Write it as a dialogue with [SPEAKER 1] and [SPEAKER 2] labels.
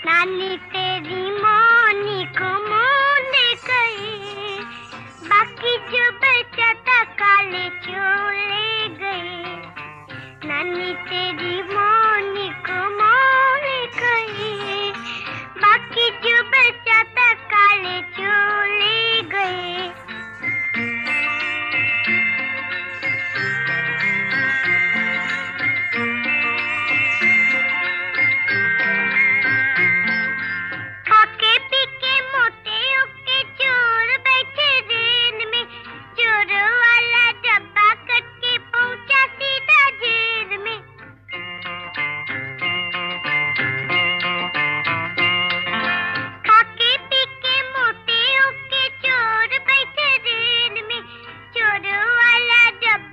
[SPEAKER 1] नानी तेरी मौनी को मोल गई, बाकी जो बचा था काले चोल